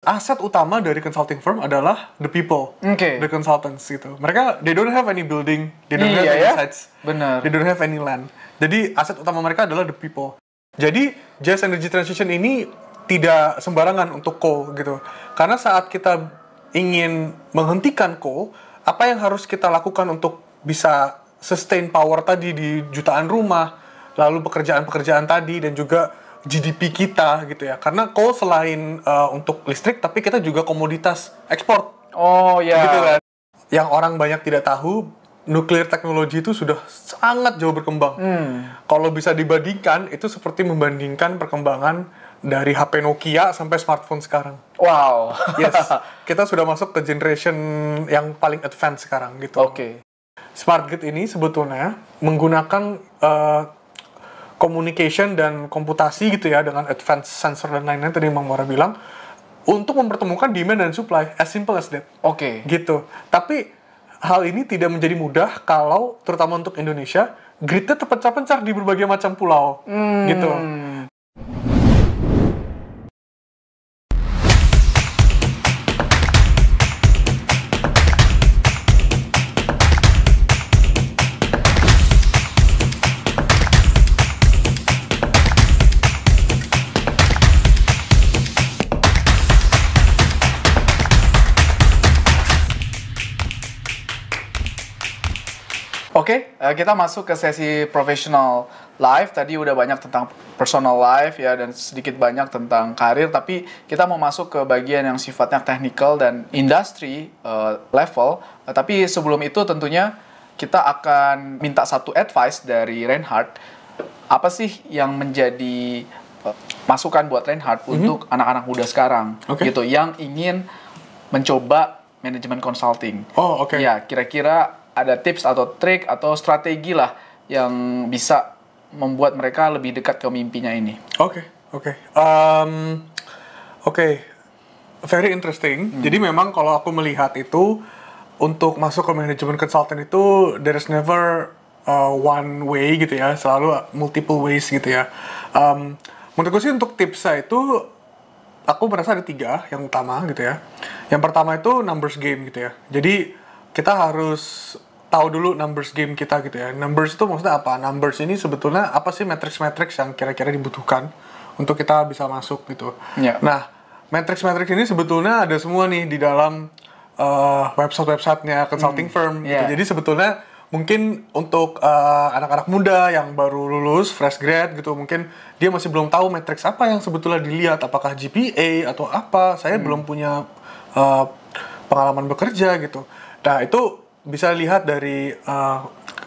Aset utama dari consulting firm adalah the people, the consultants gitu. Mereka they don't have any building, they don't have any sites, they don't have any land. Jadi aset utama mereka adalah the people. Jadi just energy transition ini tidak sembarangan untuk coal gitu. Karena saat kita ingin menghentikan coal, apa yang harus kita lakukan untuk bisa sustain power tadi di jutaan rumah, lalu pekerjaan-pekerjaan tadi dan juga GDP kita gitu ya, karena coal selain untuk listrik, tapi kita juga komoditas ekspor. Gitu kan. Yang orang banyak tidak tahu, nuklir teknologi itu sudah sangat jauh berkembang. Kalau bisa dibandingkan, itu seperti membandingkan perkembangan dari HP Nokia sampai smartphone sekarang. Wow. Yes, kita sudah masuk ke generation yang paling advance sekarang gitu. Smart grid ini sebetulnya menggunakan communication dan komputasi gitu ya, dengan advanced sensor dan lain-lain tadi Bang Mora bilang, untuk mempertemukan demand dan supply, as simple as that. Gitu. Tapi hal ini tidak menjadi mudah kalau, terutama untuk Indonesia, gridnya terpecah-pecah di berbagai macam pulau. Gitu. Kita masuk ke sesi professional life. Tadi udah banyak tentang personal life ya, dan sedikit banyak tentang karir. Tapi kita mau masuk ke bagian yang sifatnya technical dan industry level. Tapi sebelum itu tentunya kita akan minta satu advice dari Reinhard. Apa sih yang menjadi masukan buat Reinhard untuk anak-anak muda sekarang gitu, yang ingin mencoba manajemen consulting? Ya, kira-kira ada tips atau trik atau strategi lah yang bisa membuat mereka lebih dekat ke mimpinya ini. Very interesting. Jadi memang kalau aku melihat itu, untuk masuk ke manajemen consultant itu there is never one way gitu ya, selalu multiple ways gitu ya. Menurutku sih untuk tipsnya itu, aku merasa ada 3 yang utama gitu ya. Yang pertama itu numbers game gitu ya. Jadi kita harus tahu dulu numbers game kita gitu ya. Numbers itu maksudnya apa? Numbers ini sebetulnya apa sih matrix-matrix yang kira-kira dibutuhkan untuk kita bisa masuk gitu. Nah, matrix-matrix ini sebetulnya ada semua nih di dalam website-websitenya consulting firm gitu. Jadi sebetulnya mungkin untuk anak-anak muda yang baru lulus, fresh grad gitu, mungkin dia masih belum tahu matrix apa yang sebetulnya dilihat, apakah GPA atau apa. Saya belum punya pengalaman bekerja gitu. Nah, itu bisa lihat dari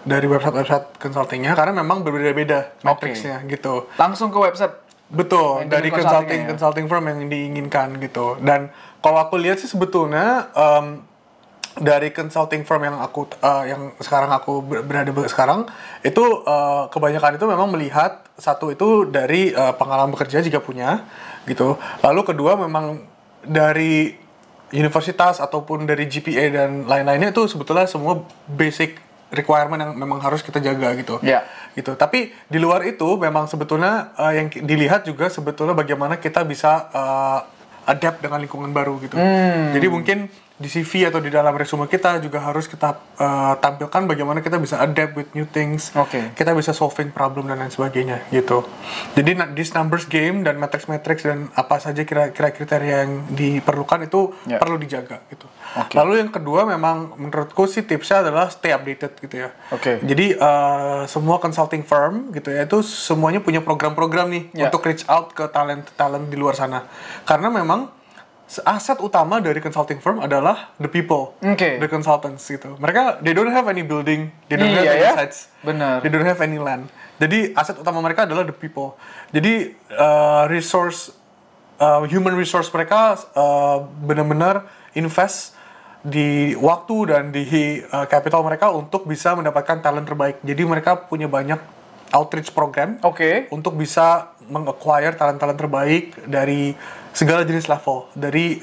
website consultingnya, karena memang berbeda-beda matriksnya gitu. Langsung ke website. Betul, dari consulting firm yang diinginkan gitu. Dan kalau aku lihat sih sebetulnya dari consulting firm yang sekarang aku berada sekarang itu kebanyakan itu memang melihat satu itu dari pengalaman bekerja jika punya gitu. Lalu kedua memang dari universitas ataupun dari GPA dan lain-lainnya, itu sebetulnya semua basic requirement yang memang harus kita jaga gitu. Gitu. Tapi di luar itu memang sebetulnya yang dilihat juga sebetulnya bagaimana kita bisa adapt dengan lingkungan baru gitu. Jadi mungkin di CV atau di dalam resume kita juga harus kita tampilkan bagaimana kita bisa adapt with new things. Kita bisa solving problem dan lain sebagainya gitu. Jadi this numbers game dan matrix dan apa saja kira-kira kriteria yang diperlukan itu perlu dijaga gitu. Lalu yang kedua memang menurutku sih tipsnya adalah stay updated gitu ya. Jadi semua consulting firm gitu ya, itu semuanya punya program-program nih untuk reach out ke talent di luar sana. Karena memang aset utama dari consulting firm adalah the people, the consultants gitu. Mereka they don't have any building, they don't have any sites, they don't have any land. Jadi aset utama mereka adalah the people. Jadi human resource mereka benar-benar invest di waktu dan di capital mereka untuk bisa mendapatkan talent terbaik. Jadi mereka punya banyak outreach program untuk bisa meng-acquire talent-talent terbaik dari segala jenis level, dari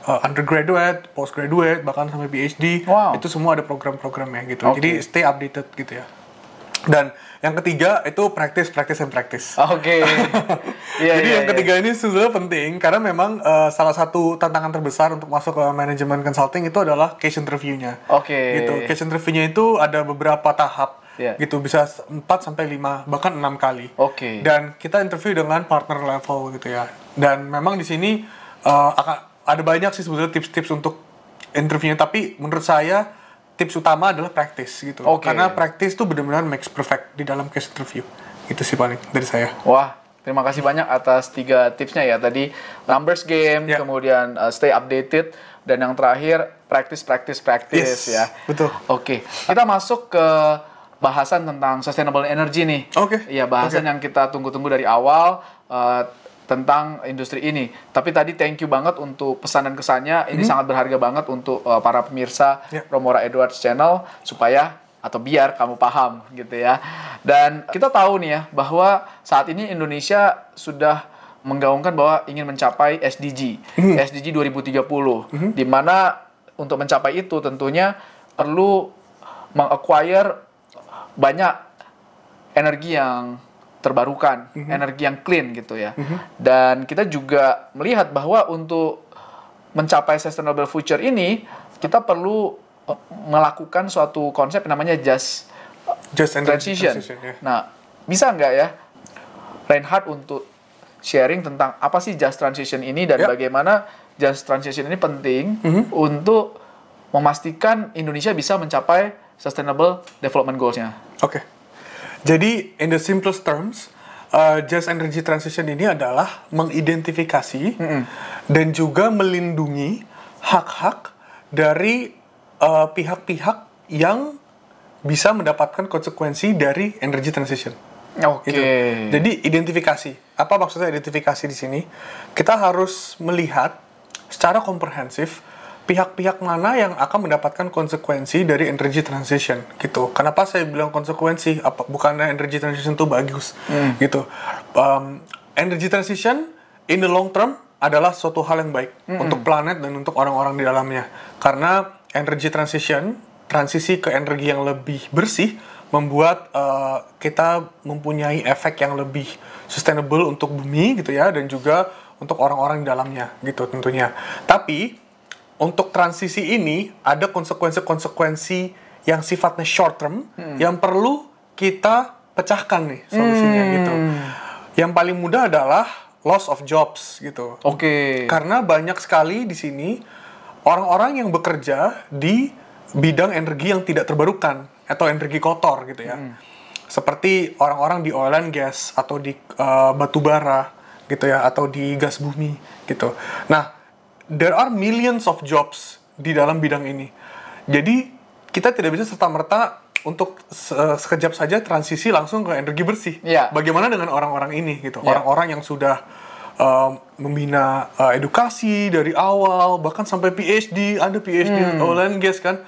undergraduate, postgraduate, bahkan sampai PhD. Itu semua ada program-programnya gitu. Jadi stay updated gitu ya. Dan yang ketiga itu practice and practice. Oke. Jadi yang ketiga ini sebenarnya penting karena memang salah satu tantangan terbesar untuk masuk ke manajemen consulting itu adalah case interview-nya. Oke. Gitu. Case interview-nya itu ada beberapa tahap. Gitu, bisa 4 sampai 5 bahkan 6 kali. Oke. Dan kita interview dengan partner level gitu ya. Dan memang di sini ada banyak sih sebetulnya tips-tips untuk interviewnya, tapi menurut saya tips utama adalah practice gitu. Karena practice tuh benar-benar makes perfect di dalam case interview. Itu sih paling dari saya. Wah, terima kasih banyak atas 3 tipsnya ya. Tadi numbers game, kemudian stay updated, dan yang terakhir practice Yes, ya. Betul. Oke. Kita masuk ke bahasan tentang sustainable energy nih. Iya, bahasan yang kita tunggu-tunggu dari awal tentang industri ini. Tapi tadi thank you banget untuk pesan dan kesannya. Ini sangat berharga banget untuk para pemirsa Romora Edwards Channel supaya atau biar kamu paham gitu ya. Dan kita tahu nih ya bahwa saat ini Indonesia sudah menggaungkan bahwa ingin mencapai SDG 2030, di mana untuk mencapai itu tentunya perlu meng-acquire banyak energi yang terbarukan, energi yang clean gitu ya. Dan kita juga melihat bahwa untuk mencapai sustainable future ini, kita perlu melakukan suatu konsep yang namanya just transition. Nah, bisa nggak ya Reinhard untuk sharing tentang apa sih just transition ini dan bagaimana just transition ini penting untuk memastikan Indonesia bisa mencapai sustainable development goals-nya. Oke. Jadi in the simplest terms, just energy transition ini adalah mengidentifikasi dan juga melindungi hak-hak dari pihak-pihak yang bisa mendapatkan konsekuensi dari energy transition. Oke. Gitu. Jadi identifikasi. Apa maksudnya identifikasi di sini? Kita harus melihat secara komprehensif pihak-pihak mana yang akan mendapatkan konsekuensi dari energy transition gitu. Kenapa saya bilang konsekuensi? Bukannya energy transition itu bagus gitu. Energy transition in the long term adalah suatu hal yang baik untuk planet dan untuk orang-orang di dalamnya. Karena energy transition, transisi ke energi yang lebih bersih, membuat kita mempunyai efek yang lebih sustainable untuk bumi gitu ya, dan juga untuk orang-orang di dalamnya gitu tentunya. Tapi untuk transisi ini ada konsekuensi-konsekuensi yang sifatnya short term yang perlu kita pecahkan nih solusinya gitu. Yang paling mudah adalah loss of jobs gitu. Karena banyak sekali di sini orang-orang yang bekerja di bidang energi yang tidak terbarukan atau energi kotor gitu ya. Seperti orang-orang di oil and gas atau di batu bara gitu ya, atau di gas bumi gitu. Nah, there are millions of jobs di dalam bidang ini. Jadi kita tidak bisa serta-merta untuk sekejap saja transisi langsung ke energi bersih. Bagaimana dengan orang-orang ini gitu? Orang-orang yang sudah membina edukasi dari awal, bahkan sampai PhD, ada PhD oil and gas kan.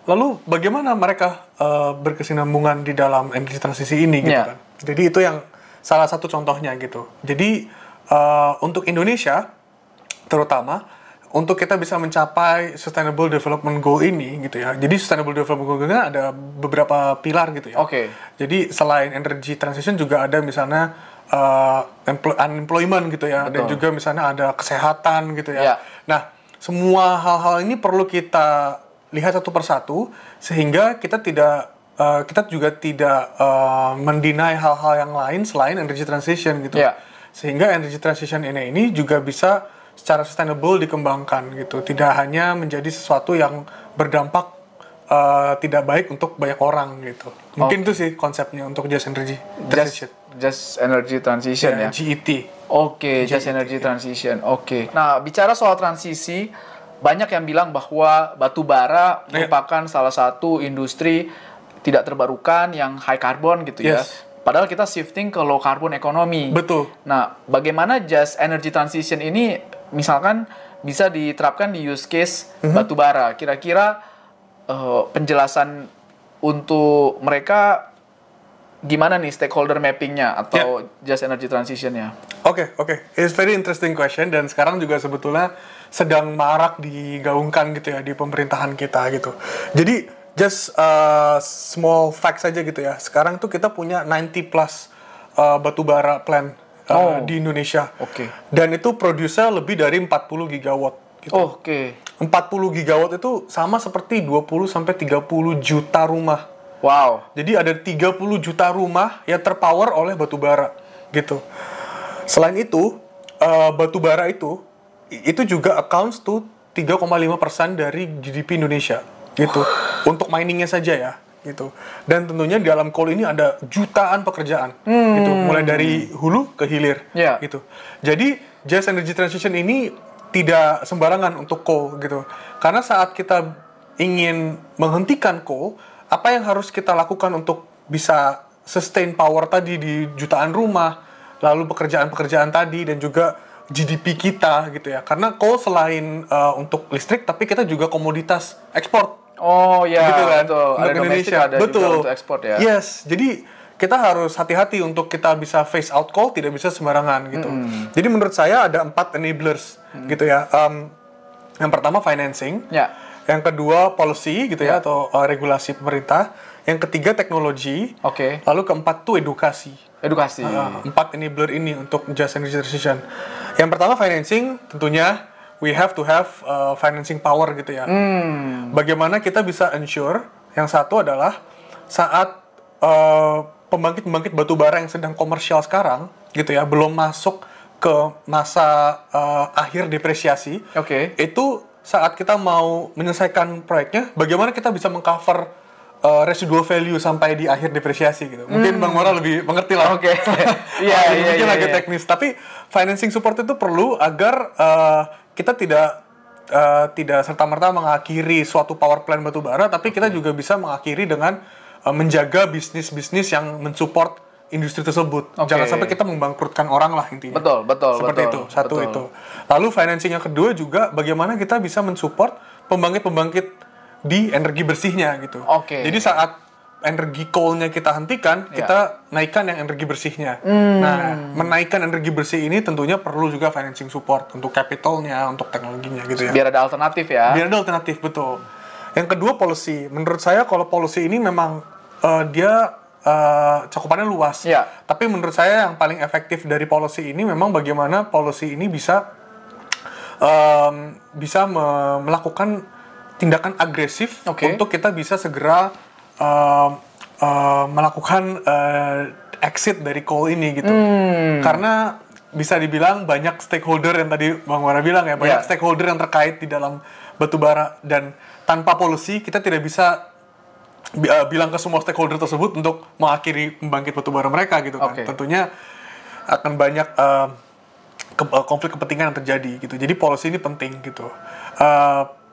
Lalu bagaimana mereka berkesinambungan di dalam energi transisi ini gitu kan? Jadi itu yang salah satu contohnya gitu. Jadi untuk Indonesia terutama untuk kita bisa mencapai Sustainable Development Goal ini gitu ya. Jadi Sustainable Development Goal-nya ada beberapa pilar gitu ya. Jadi selain energy transition juga ada misalnya unemployment gitu ya. Dan juga misalnya ada kesehatan gitu ya. Nah, semua hal-hal ini perlu kita lihat satu persatu sehingga kita juga tidak mendeny hal-hal yang lain selain energy transition gitu. Sehingga energy transition ini juga bisa secara sustainable dikembangkan gitu, tidak hanya menjadi sesuatu yang berdampak tidak baik untuk banyak orang gitu. Mungkin itu sih konsepnya untuk just energy transition. Just energy transition ya. GET. Just energy transition. Nah, bicara soal transisi, banyak yang bilang bahwa batu bara merupakan salah satu industri tidak terbarukan yang high carbon gitu ya. Padahal kita shifting ke low carbon economy. Betul. Nah, bagaimana just energy transition ini misalkan bisa diterapkan di use case batu bara? Kira-kira penjelasan untuk mereka gimana nih stakeholder mappingnya atau just energy transition-nya? Oke. It's very interesting question dan sekarang juga sebetulnya sedang marak digaungkan gitu ya di pemerintahan kita gitu. Jadi just small facts saja gitu ya. Sekarang tuh kita punya 90 plus batubara plant di Indonesia. Dan itu produce lebih dari 40 gigawatt gitu. 40 gigawatt itu sama seperti 20 sampai 30 juta rumah. Wow. Jadi ada 30 juta rumah yang terpower oleh batubara gitu. Selain itu, batubara itu juga accounts to 3,5% dari GDP Indonesia gitu. Untuk miningnya saja ya gitu. Dan tentunya di dalam coal ini ada jutaan pekerjaan gitu, mulai dari hulu ke hilir gitu. Jadi just energy transition ini tidak sembarangan untuk coal gitu. Karena saat kita ingin menghentikan coal, apa yang harus kita lakukan untuk bisa sustain power tadi di jutaan rumah, lalu pekerjaan-pekerjaan tadi, dan juga GDP kita gitu ya. Karena coal selain untuk listrik, tapi kita juga komoditas ekspor. Oh ya, gitu kan? betul. Untuk Ada Indonesia, ada betul. juga untuk ekspor ya. Yes, jadi kita harus hati-hati untuk kita bisa phase out coal, tidak bisa sembarangan gitu. Jadi menurut saya ada 4 enablers gitu ya. Yang pertama financing. Yang kedua policy gitu ya, atau regulasi pemerintah. Yang ketiga teknologi. Lalu keempat tuh edukasi. 4 enabler ini untuk just energy transition. Yang pertama financing, tentunya we have to have financing power gitu ya. Bagaimana kita bisa ensure? Yang satu adalah saat pembangkit batu bara yang sedang komersial sekarang gitu ya, belum masuk ke masa akhir depresiasi. Itu saat kita mau menyelesaikan proyeknya, bagaimana kita bisa mengcover residual value sampai di akhir depresiasi gitu. Mungkin Bang Mora lebih mengerti lah. Mungkin agak teknis. Tapi financing support itu perlu agar kita tidak serta-merta mengakhiri suatu power plant batu bara, tapi kita juga bisa mengakhiri dengan menjaga bisnis-bisnis yang mensupport industri tersebut. Jangan sampai kita membangkrutkan orang lah intinya. Betul. Seperti itu. Satu itu. Lalu financing yang kedua juga bagaimana kita bisa mensupport pembangkit-pembangkit di energi bersihnya gitu. Jadi saat energi coal-nya kita hentikan, kita naikkan yang energi bersihnya. Nah, menaikkan energi bersih ini tentunya perlu juga financing support untuk capitalnya, untuk teknologinya gitu ya. Biar ada alternatif ya. Biar ada alternatif, betul. Yang kedua policy. Menurut saya kalau policy ini memang dia cakupannya luas. Tapi menurut saya yang paling efektif dari policy ini memang bagaimana policy ini bisa melakukan tindakan agresif untuk kita bisa segera melakukan exit dari coal ini gitu. Karena bisa dibilang banyak stakeholder yang tadi Bang Wara bilang ya, banyak stakeholder yang terkait di dalam batubara, dan tanpa policy kita tidak bisa bilang ke semua stakeholder tersebut untuk mengakhiri pembangkit batubara mereka gitu kan. Tentunya akan banyak konflik kepentingan yang terjadi gitu. Jadi policy ini penting gitu.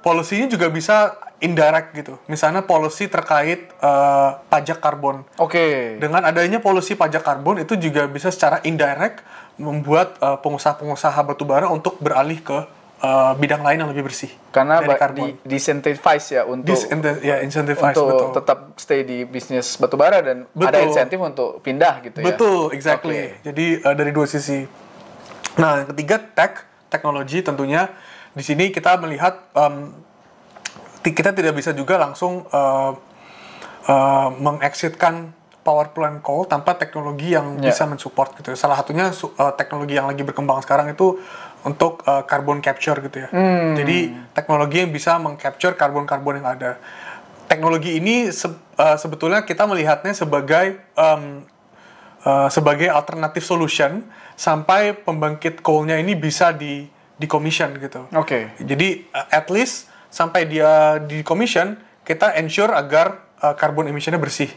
Policy ini juga bisa indirect gitu. Misalnya policy terkait pajak karbon. Dengan adanya policy pajak karbon itu juga bisa secara indirect membuat pengusaha-pengusaha batubara untuk beralih ke bidang lain yang lebih bersih. Karena di-incentivize ya untuk betul. Tetap stay di bisnis batubara, dan ada insentif untuk pindah gitu ya. Betul, exactly. Jadi dari dua sisi. Nah, yang ketiga teknologi tentunya. Di sini kita melihat kita tidak bisa juga langsung mengexitkan power plant coal tanpa teknologi yang bisa mensupport gitu. Salah satunya teknologi yang lagi berkembang sekarang itu untuk carbon capture gitu ya. Jadi teknologi yang bisa meng-capture karbon-karbon yang ada. Teknologi ini sebetulnya kita melihatnya sebagai alternative solution sampai pembangkit coal-nya ini bisa di-commission gitu. Jadi at least sampai dia di-commission, kita ensure agar carbon emission-nya bersih.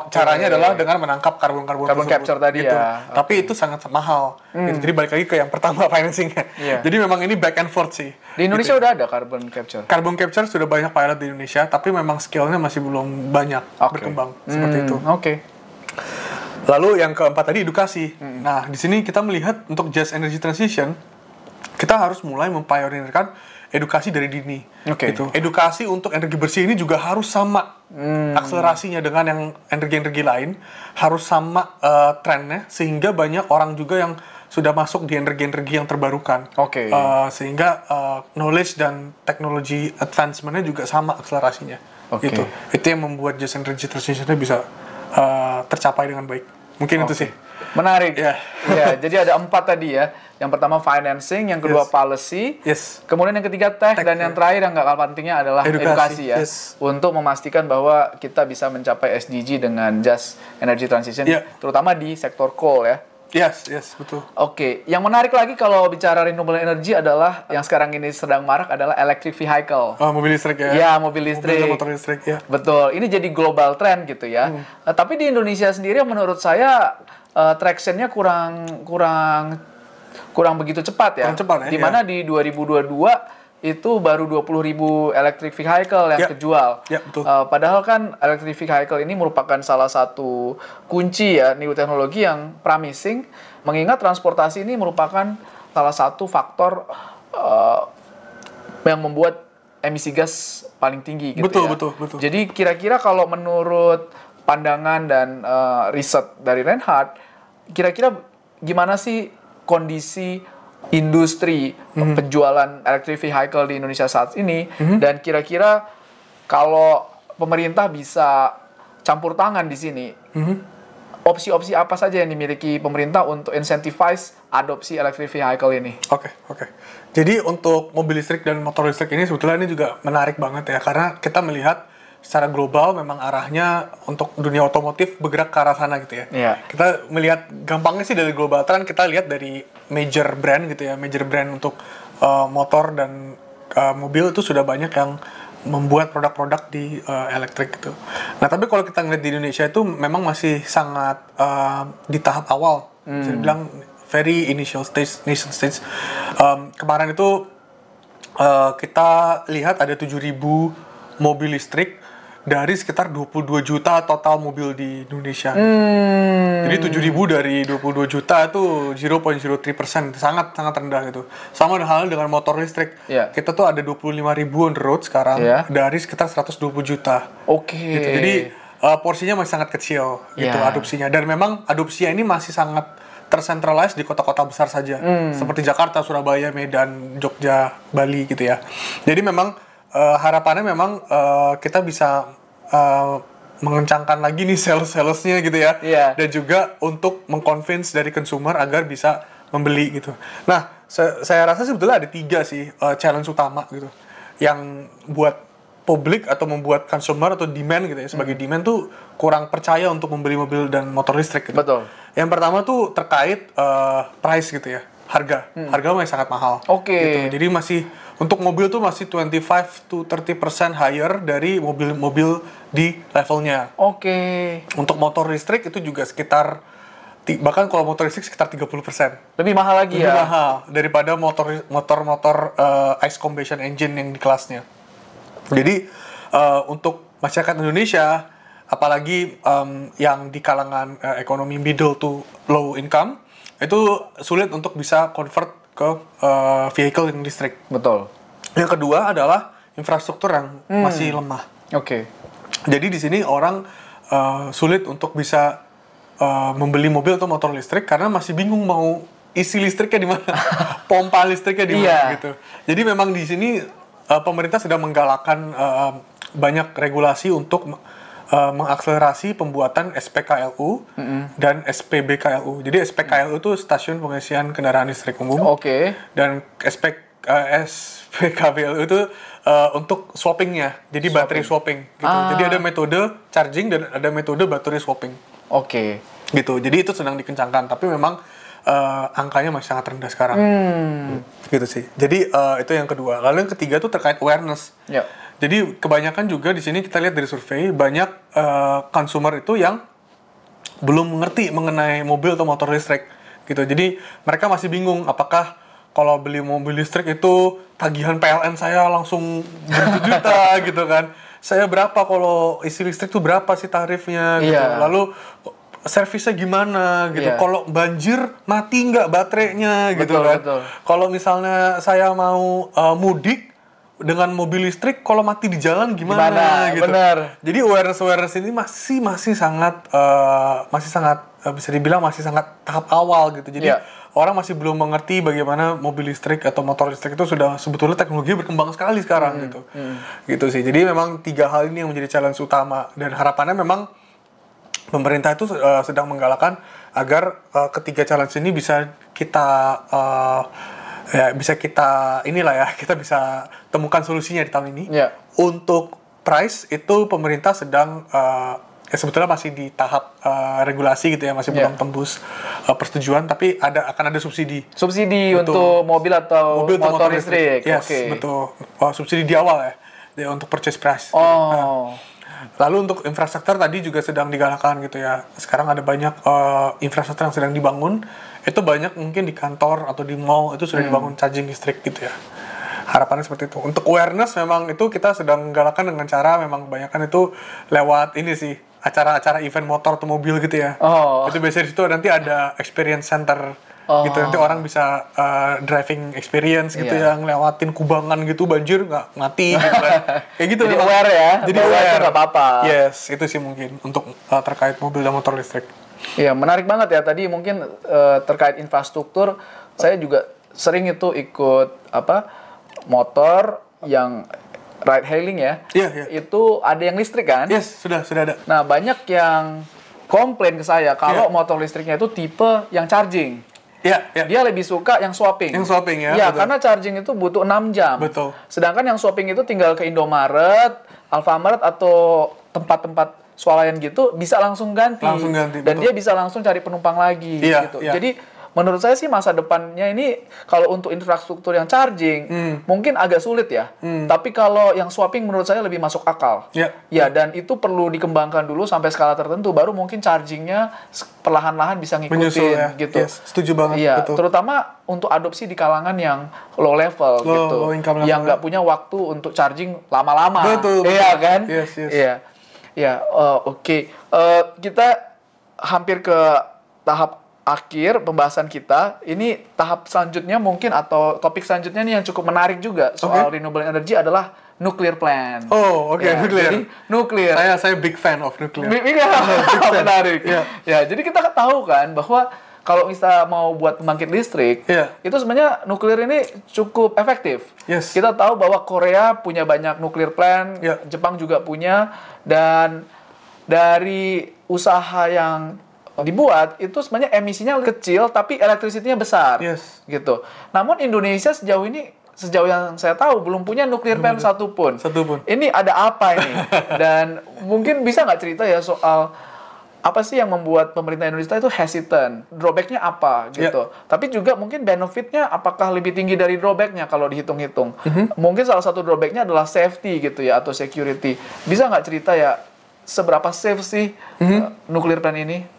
Caranya adalah dengan menangkap karbon-karbon carbon capture tadi gitu. ya. Tapi itu sangat mahal. Gitu. Jadi balik lagi ke yang pertama financing-nya. Jadi memang ini back and forth sih. Di Indonesia gitu. udah ada carbon capture? Carbon capture sudah banyak pilot di Indonesia, tapi memang skill-nya masih belum banyak berkembang. Seperti itu. Lalu yang keempat tadi edukasi. Nah, di sini kita melihat untuk just energy transition, kita harus mulai mempionirkan edukasi dari dini. Gitu. Edukasi untuk energi bersih ini juga harus sama akselerasinya dengan yang energi-energi lain, harus sama trennya, sehingga banyak orang juga yang sudah masuk di energi-energi yang terbarukan. Sehingga knowledge dan teknologi advancement-nya juga sama akselerasinya. Oke. Gitu. Itu yang membuat just energy transition-nya bisa tercapai dengan baik. Mungkin itu sih. Menarik. Ya. Ya, jadi ada 4 tadi ya. Yang pertama financing, yang kedua policy, kemudian yang ketiga tech, dan yang terakhir yang nggak kalah pentingnya adalah edukasi ya. Untuk memastikan bahwa kita bisa mencapai SDG dengan just energy transition, terutama di sektor coal ya. Yes, betul. Oke, yang menarik lagi kalau bicara renewable energy adalah yang sekarang ini sedang marak adalah electric vehicle. Mobil listrik ya. Ya, mobil listrik. Mobil motor listrik ya. Betul, ini jadi global trend gitu ya. Tapi di Indonesia sendiri menurut saya traction-nya kurang begitu cepat ya. Kurang cepat ya. Dimana di 2022 itu baru 20.000 electric vehicle yang kejual. Betul. Padahal kan electric vehicle ini merupakan salah satu kunci ya new teknologi yang promising, mengingat transportasi ini merupakan salah satu faktor yang membuat emisi gas paling tinggi gitu Betul. Jadi kira-kira kalau menurut pandangan dan riset dari Reinhardt, kira-kira gimana sih kondisi industri penjualan electric vehicle di Indonesia saat ini, dan kira-kira kalau pemerintah bisa campur tangan di sini, opsi-opsi apa saja yang dimiliki pemerintah untuk incentivize adopsi electric vehicle ini? Oke. Jadi untuk mobil listrik dan motor listrik ini sebetulnya ini juga menarik banget ya, karena kita melihat secara global memang arahnya untuk dunia otomotif bergerak ke arah sana gitu ya. Kita melihat gampangnya sih dari global trend, kita lihat dari major brand gitu ya, major brand untuk motor dan mobil itu sudah banyak yang membuat produk-produk di elektrik gitu. Nah tapi kalau kita ngeliat di Indonesia itu memang masih sangat di tahap awal, bisa dibilang very initial stage, nascent stage. Kemarin itu kita lihat ada 7.000 mobil listrik dari sekitar 22 juta total mobil di Indonesia. Jadi 7.000 dari 22 juta itu 0.03%, sangat rendah gitu. Sama halnya dengan motor listrik. Kita tuh ada 25.000 on the road sekarang dari sekitar 120 juta. Gitu. Jadi porsinya masih sangat kecil gitu adopsinya. Dan memang adopsinya ini masih sangat tersentralize di kota-kota besar saja. Seperti Jakarta, Surabaya, Medan, Jogja, Bali gitu ya. Jadi memang harapannya memang kita bisa mengencangkan lagi nih sales-salesnya gitu ya, dan juga untuk mengconvince dari consumer agar bisa membeli gitu. Nah, saya rasa sebetulnya ada 3 sih challenge utama gitu, yang buat publik atau membuat consumer atau demand gitu ya, sebagai demand tuh kurang percaya untuk membeli mobil dan motor listrik gitu. Betul. Yang pertama tuh terkait price gitu ya, harga masih sangat mahal. Gitu. Jadi masih untuk mobil tuh masih 25 to 30% higher dari mobil-mobil di levelnya. Untuk motor listrik itu juga sekitar, bahkan kalau motor listrik sekitar 30%. Lebih mahal lagi ya? Lebih mahal daripada motor ICE combustion engine yang di kelasnya. Jadi untuk masyarakat Indonesia, apalagi yang di kalangan ekonomi middle to low income, itu sulit untuk bisa convert ke vehicle yang listrik. Betul. Yang kedua adalah infrastruktur yang masih lemah. Jadi di sini orang sulit untuk bisa membeli mobil atau motor listrik karena masih bingung mau isi listriknya di mana, pompa listriknya di mana gitu. Jadi memang di sini pemerintah sedang menggalakkan banyak regulasi untuk mengakselerasi pembuatan SPKLU dan SPBKLU. Jadi SPKLU itu stasiun pengisian kendaraan listrik umum. Dan SPKBLU itu untuk swappingnya. Jadi baterai swapping gitu. Jadi ada metode charging dan ada metode baterai swapping. Gitu. Jadi itu sedang dikencangkan, tapi memang angkanya masih sangat rendah sekarang. Gitu sih. Jadi itu yang kedua. Lalu yang ketiga tuh terkait awareness. Jadi kebanyakan juga di sini kita lihat dari survei, banyak consumer itu yang belum mengerti mengenai mobil atau motor listrik gitu. Jadi mereka masih bingung apakah kalau beli mobil listrik itu tagihan PLN saya langsung berjuta gitu kan. Saya berapa kalau isi listrik itu berapa sih tarifnya gitu. Lalu servisnya gimana gitu. Kalau banjir mati nggak baterainya gitu kan. Kalau misalnya saya mau mudik dengan mobil listrik, kalau mati di jalan gimana gitu. Jadi awareness ini masih sangat bisa dibilang masih sangat tahap awal gitu. Jadi orang masih belum mengerti bagaimana mobil listrik atau motor listrik itu sudah sebetulnya teknologi berkembang sekali sekarang gitu. Gitu sih. Jadi memang 3 hal ini yang menjadi challenge utama, dan harapannya memang pemerintah itu sedang menggalakkan agar ketiga challenge ini bisa kita kita bisa temukan solusinya di tahun ini. Yeah. Untuk price itu pemerintah sedang sebetulnya masih di tahap regulasi gitu ya, masih belum tembus persetujuan, tapi akan ada subsidi. Subsidi untuk mobil atau motor listrik. Yes, betul. Subsidi di awal ya untuk purchase price. Lalu untuk infrastruktur tadi juga sedang digalakkan gitu ya. Sekarang ada banyak infrastruktur yang sedang dibangun. Itu banyak mungkin di kantor atau di mall itu sudah dibangun charging listrik gitu ya. Harapannya seperti itu. Untuk awareness memang itu kita sedang galakkan dengan cara memang kebanyakan itu lewat ini sih, acara-acara event motor atau mobil gitu ya. Itu biasanya di situ nanti ada experience center gitu, nanti orang bisa driving experience gitu ya, ngelewatin kubangan gitu, banjir nggak mati gitu kan. Kayak gitu. Jadi aware ya. Jadi aware, nggak apa-apa. Yes, itu sih mungkin untuk terkait mobil dan motor listrik. Iya, menarik banget ya. Tadi mungkin terkait infrastruktur, saya juga sering itu ikut motor yang ride hailing ya. Itu ada yang listrik kan? Yes, sudah ada. Nah, banyak yang komplain ke saya kalau motor listriknya itu tipe yang charging. Dia lebih suka yang swapping. Yang swapping ya. Iya, karena charging itu butuh 6 jam. Betul. Sedangkan yang swapping itu tinggal ke Indomaret, Alfamart atau tempat-tempat swalayan gitu bisa langsung ganti. Dan dia bisa langsung cari penumpang lagi gitu. Jadi menurut saya sih masa depannya ini kalau untuk infrastruktur yang charging mungkin agak sulit ya. Tapi kalau yang swapping menurut saya lebih masuk akal. Dan itu perlu dikembangkan dulu sampai skala tertentu, baru mungkin chargingnya perlahan-lahan bisa ngikutin gitu. Yes, setuju banget. Betul. Terutama untuk adopsi di kalangan yang low level gitu, yang nggak punya waktu untuk charging lama-lama. Betul. Iya kan? Yes. Oke. Kita hampir ke tahap akhir pembahasan kita. Ini tahap selanjutnya mungkin, atau topik selanjutnya nih yang cukup menarik juga soal renewable energy adalah nuclear plant. Nuclear. Jadi nuklir. Saya big fan of nuclear. Menarik. Jadi kita tahu kan bahwa kalau kita mau buat pembangkit listrik, itu sebenarnya nuklir ini cukup efektif. Yes. Kita tahu bahwa Korea punya banyak nuklir plant, Jepang juga punya, dan dari usaha yang dibuat itu sebenarnya emisinya kecil tapi elektrisitinya besar. Gitu. Namun Indonesia sejauh yang saya tahu belum punya nuklir plant satupun. Ini ada apa ini? Dan mungkin bisa nggak cerita ya soal apa sih yang membuat pemerintah Indonesia itu hesitant? Drawback-nya apa gitu. Tapi juga mungkin benefit-nya apakah lebih tinggi dari drawback-nya kalau dihitung-hitung. Mungkin salah satu drawback-nya adalah safety gitu ya, atau security. Bisa nggak cerita ya seberapa safe sih nuclear plant ini?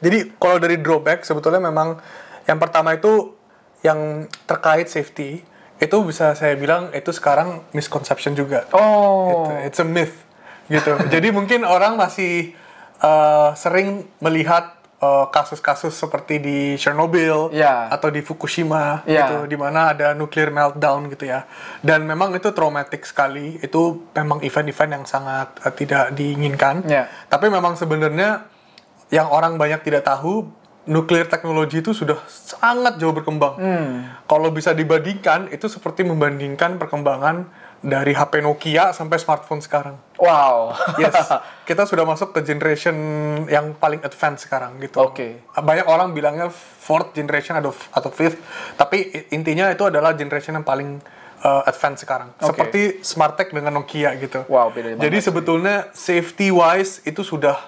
Jadi kalau dari drawback sebetulnya memang yang pertama itu yang terkait safety, itu bisa saya bilang itu sekarang misconception juga. Gitu. It's a myth gitu. Jadi mungkin orang masih sering melihat kasus-kasus seperti di Chernobyl atau di Fukushima gitu, di mana ada nuclear meltdown gitu ya. Dan memang itu traumatic sekali. Itu memang event-event yang sangat tidak diinginkan. Tapi memang sebenarnya yang orang banyak tidak tahu, nuklir teknologi itu sudah sangat jauh berkembang. Kalau bisa dibandingkan, itu seperti membandingkan perkembangan dari HP Nokia sampai smartphone sekarang. Wow. Yes. Kita sudah masuk ke generation yang paling advance sekarang gitu. Banyak orang bilangnya fourth generation atau fifth, tapi intinya itu adalah generation yang paling advance sekarang. Seperti Smartech dengan Nokia gitu. Beda banget. Jadi sebetulnya safety wise itu sudah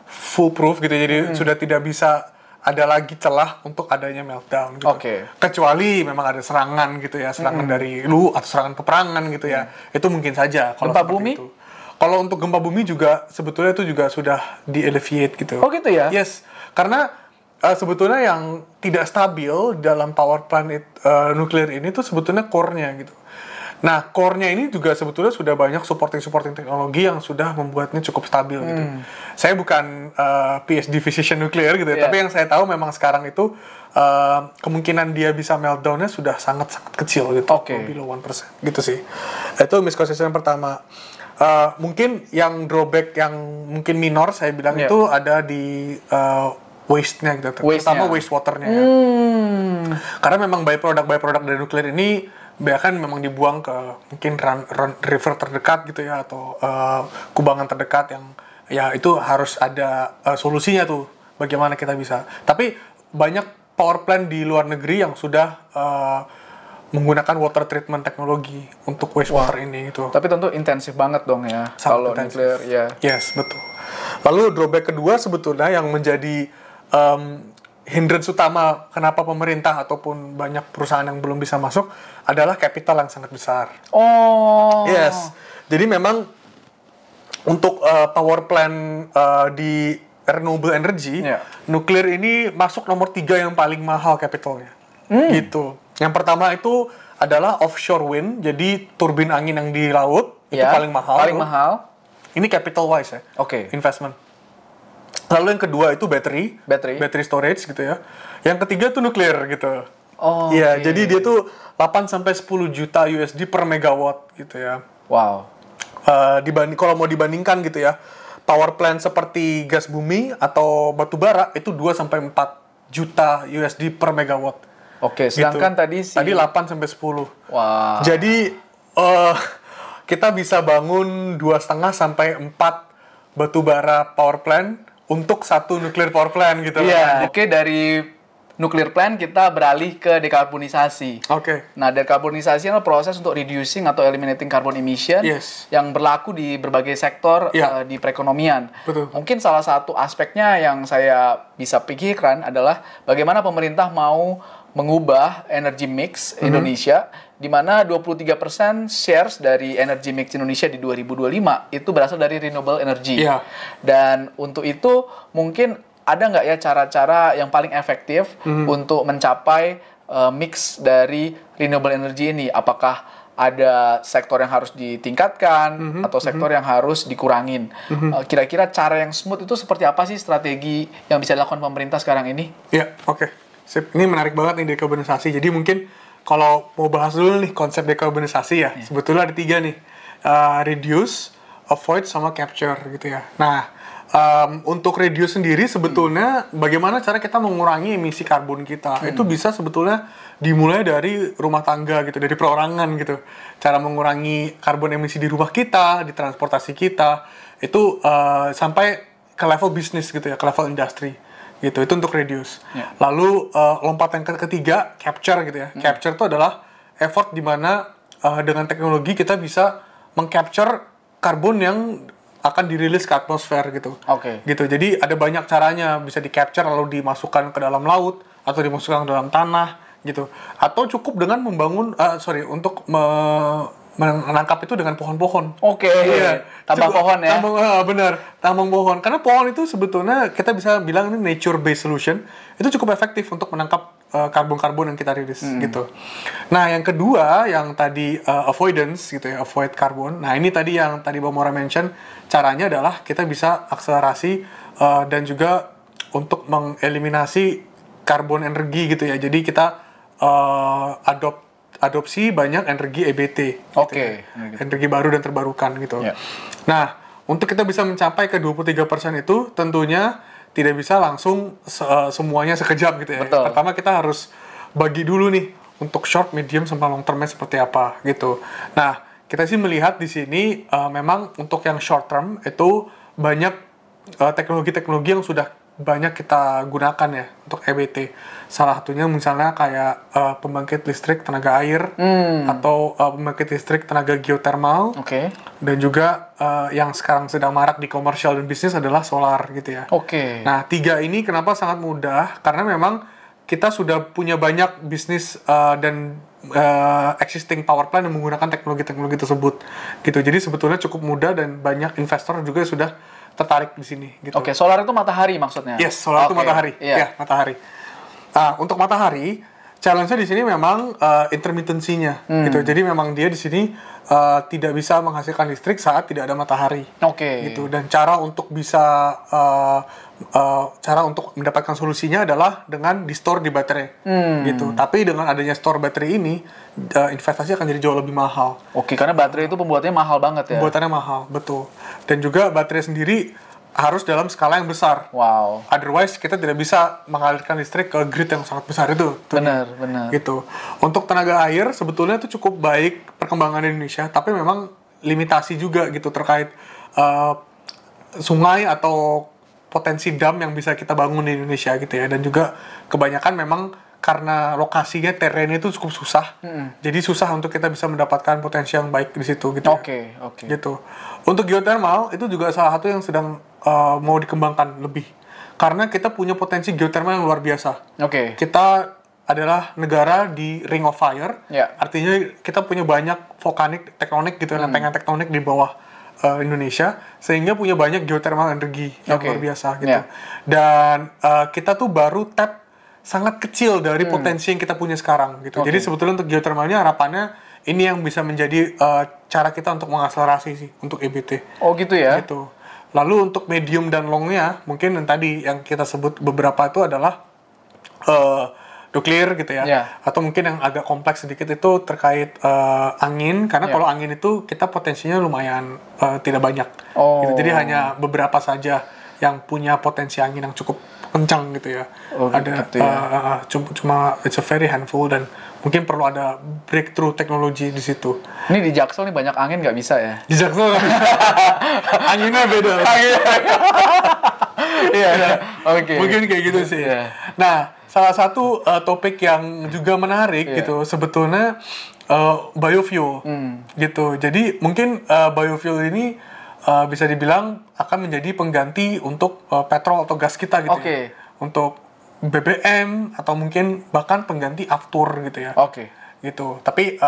foolproof gitu. Jadi sudah tidak bisa ada lagi celah untuk adanya meltdown gitu. Kecuali memang ada serangan gitu ya, serangan dari atau serangan peperangan gitu ya. Itu mungkin saja kalau gempa bumi itu. Kalau untuk gempa bumi juga sebetulnya itu juga sudah di-alleviate gitu. Gitu ya? Yes. Karena sebetulnya yang tidak stabil dalam power plant nuklir ini tuh sebetulnya core-nya gitu. Nah, core-nya ini juga sebetulnya sudah banyak supporting teknologi yang sudah membuatnya cukup stabil gitu. Saya bukan PhD physician nuklir gitu ya, tapi yang saya tahu memang sekarang itu kemungkinan dia bisa meltdown-nya sudah sangat-sangat kecil gitu. Below 1% gitu sih. Itu misconception yang pertama. Mungkin yang drawback yang mungkin minor saya bilang itu ada di waste-nya gitu, terutama wastewater-nya ya. Karena memang byproduct dari nuklir ini bahkan memang dibuang ke mungkin river terdekat gitu ya, atau kubangan terdekat yang ya itu harus ada solusinya tuh, bagaimana kita bisa. Tapi banyak power plant di luar negeri yang sudah menggunakan water treatment teknologi untuk wastewater ini gitu. Tapi tentu intensif banget dong ya kalau nuklir ya. Yes, betul. Lalu drawback kedua sebetulnya yang menjadi hindrance utama kenapa pemerintah ataupun banyak perusahaan yang belum bisa masuk adalah capital yang sangat besar. Oh. Yes. Jadi memang untuk power plant di renewable energy, nuklir ini masuk nomor 3 yang paling mahal capitalnya. Gitu. Yang pertama itu adalah offshore wind, jadi turbin angin yang di laut, itu paling mahal. Paling mahal. Ini capital wise ya. Investment. Lalu yang kedua itu battery storage gitu ya. Yang ketiga tuh nuklir gitu. Iya, jadi dia tuh 8 sampai 10 juta USD per megawatt gitu ya. Wow. Kalau mau dibandingkan gitu ya, power plant seperti gas bumi atau batu bara itu 2 sampai 4 juta USD per megawatt. Sedangkan gitu. Tadi 8 sampai 10. Wow. Jadi kita bisa bangun 2,5 sampai 4 batu bara power plant untuk satu nuklir power plant gitu. Iya. Dari nuklir plant kita beralih ke dekarbonisasi. Nah, dekarbonisasi adalah proses untuk reducing atau eliminating carbon emission yang berlaku di berbagai sektor di perekonomian. Betul. Mungkin salah satu aspeknya yang saya bisa pikirkan adalah bagaimana pemerintah mau mengubah energy mix Indonesia, di mana 23% shares dari energy mix Indonesia di 2025 itu berasal dari renewable energy. Dan untuk itu mungkin ada nggak ya cara-cara yang paling efektif untuk mencapai mix dari renewable energy ini? Apakah ada sektor yang harus ditingkatkan atau sektor yang harus dikurangin? Kira-kira cara yang smooth itu seperti apa sih, strategi yang bisa dilakukan pemerintah sekarang ini? Sip. Ini menarik banget nih dekarbonisasi. Jadi mungkin kalau mau bahas dulu nih konsep dekarbonisasi ya, sebetulnya ada 3 nih. Reduce, avoid, sama capture gitu ya. Nah, untuk reduce sendiri sebetulnya bagaimana cara kita mengurangi emisi karbon kita. Itu bisa sebetulnya dimulai dari rumah tangga gitu, dari perorangan gitu. Cara mengurangi karbon emisi di rumah kita, di transportasi kita, itu sampai ke level bisnis gitu ya, ke level industri. Gitu, itu untuk reduce. Lalu lompatan ketiga, capture gitu ya. Capture itu adalah effort di mana dengan teknologi kita bisa mengcapture karbon yang akan dirilis ke atmosfer gitu. Gitu. Jadi ada banyak caranya, bisa di capture lalu dimasukkan ke dalam laut atau dimasukkan ke dalam tanah gitu. Atau cukup dengan membangun untuk menangkap itu dengan pohon-pohon. Tambang pohon ya. Benar, tambang pohon. Karena pohon itu sebetulnya kita bisa bilang ini nature based solution. Itu cukup efektif untuk menangkap karbon-karbon yang kita rilis gitu. Nah, yang kedua yang tadi avoidance gitu ya, avoid karbon. Nah, ini tadi yang tadi Bang Mora mention, caranya adalah kita bisa akselerasi dan juga untuk mengeliminasi karbon energi gitu ya. Jadi kita adopsi banyak energi EBT, gitu ya. Energi baru dan terbarukan gitu. Nah, untuk kita bisa mencapai ke 23% itu tentunya tidak bisa langsung semuanya sekejap gitu ya. Pertama kita harus bagi dulu nih untuk short, medium, sampai long termnya seperti apa gitu. Nah, kita sih melihat di sini memang untuk yang short term itu banyak teknologi-teknologi yang sudah banyak kita gunakan ya untuk EBT. Salah satunya misalnya kayak pembangkit listrik tenaga air atau pembangkit listrik tenaga geothermal. Dan juga yang sekarang sedang marak di komersial dan bisnis adalah solar gitu ya. Nah, 3 ini kenapa sangat mudah? Karena memang kita sudah punya banyak bisnis dan existing power plant yang menggunakan teknologi-teknologi tersebut gitu. Jadi sebetulnya cukup mudah dan banyak investor juga sudah tertarik di sini gitu. Solar itu matahari maksudnya? Yes, solar itu matahari. Ya, matahari. Nah, untuk matahari, challenge-nya di sini memang intermittency-nya gitu. Jadi memang dia di sini tidak bisa menghasilkan listrik saat tidak ada matahari. Gitu. Dan cara untuk bisa cara untuk mendapatkan solusinya adalah dengan di-store di baterai. Gitu. Tapi dengan adanya store baterai ini investasi akan jadi jauh lebih mahal. Karena baterai itu pembuatannya mahal banget ya. Pembuatannya mahal, betul. Dan juga baterai sendiri harus dalam skala yang besar. Wow. Otherwise kita tidak bisa mengalirkan listrik ke grid yang sangat besar itu. Benar. Gitu. Untuk tenaga air sebetulnya itu cukup baik perkembangan di Indonesia, tapi memang limitasi juga gitu terkait sungai atau potensi dam yang bisa kita bangun di Indonesia gitu ya. Dan juga kebanyakan memang karena lokasinya terrennya itu cukup susah, jadi susah untuk kita bisa mendapatkan potensi yang baik di situ gitu. Oke. Gitu. Untuk geothermal itu juga salah satu yang sedang mau dikembangkan lebih, karena kita punya potensi geothermal yang luar biasa. Oke. Kita adalah negara di Ring of Fire, Ya. artinya kita punya banyak volkanik, tektonik gitu, lempengan tektonik di bawah Indonesia, sehingga punya banyak geothermal energi yang luar biasa gitu. Ya. Dan kita tuh baru tap sangat kecil dari potensi yang kita punya sekarang gitu. Jadi sebetulnya untuk geothermalnya harapannya ini yang bisa menjadi cara kita untuk mengakselerasi sih untuk EBT. Oh gitu ya. Gitu. Lalu untuk medium dan longnya mungkin yang tadi yang kita sebut beberapa itu adalah nuklir gitu ya. Atau mungkin yang agak kompleks sedikit itu terkait angin, karena kalau angin itu kita potensinya lumayan tidak banyak. Gitu. Jadi hanya beberapa saja yang punya potensi angin yang cukup kencang gitu ya. Ada gitu ya. Cuma it's a very handful, dan mungkin perlu ada breakthrough teknologi di situ. Ini di Jaksel nih banyak angin nggak bisa ya? Di Jaksel anginnya beda. Iya. Oke. Mungkin kayak gitu sih. Nah, salah satu topik yang juga menarik gitu sebetulnya biofuel gitu. Jadi mungkin biofuel ini bisa dibilang akan menjadi pengganti untuk petrol atau gas kita gitu ya. Untuk BBM atau mungkin bahkan pengganti aftur gitu ya. Gitu. Tapi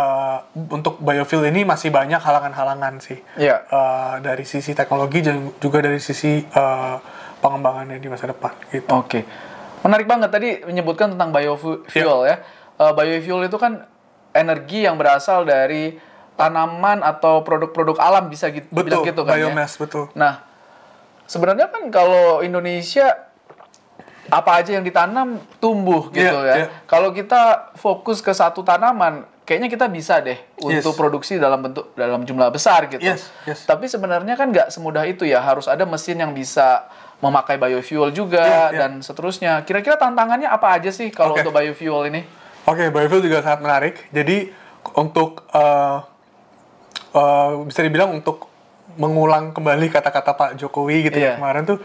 untuk biofuel ini masih banyak halangan-halangan sih. Dari sisi teknologi dan juga dari sisi pengembangannya di masa depan gitu. Menarik banget tadi menyebutkan tentang biofuel ya. Biofuel itu kan energi yang berasal dari tanaman atau produk-produk alam, bisa bilang gitu kan biomass, ya? Betul. Nah, sebenarnya kan kalau Indonesia apa aja yang ditanam tumbuh gitu ya. Kalau kita fokus ke satu tanaman, kayaknya kita bisa deh untuk produksi dalam jumlah besar gitu. Tapi sebenarnya kan nggak semudah itu ya, harus ada mesin yang bisa memakai biofuel juga dan seterusnya. Kira-kira tantangannya apa aja sih kalau untuk biofuel ini? Biofuel juga sangat menarik. Jadi untuk bisa dibilang untuk mengulang kembali kata-kata Pak Jokowi gitu ya kemarin tuh,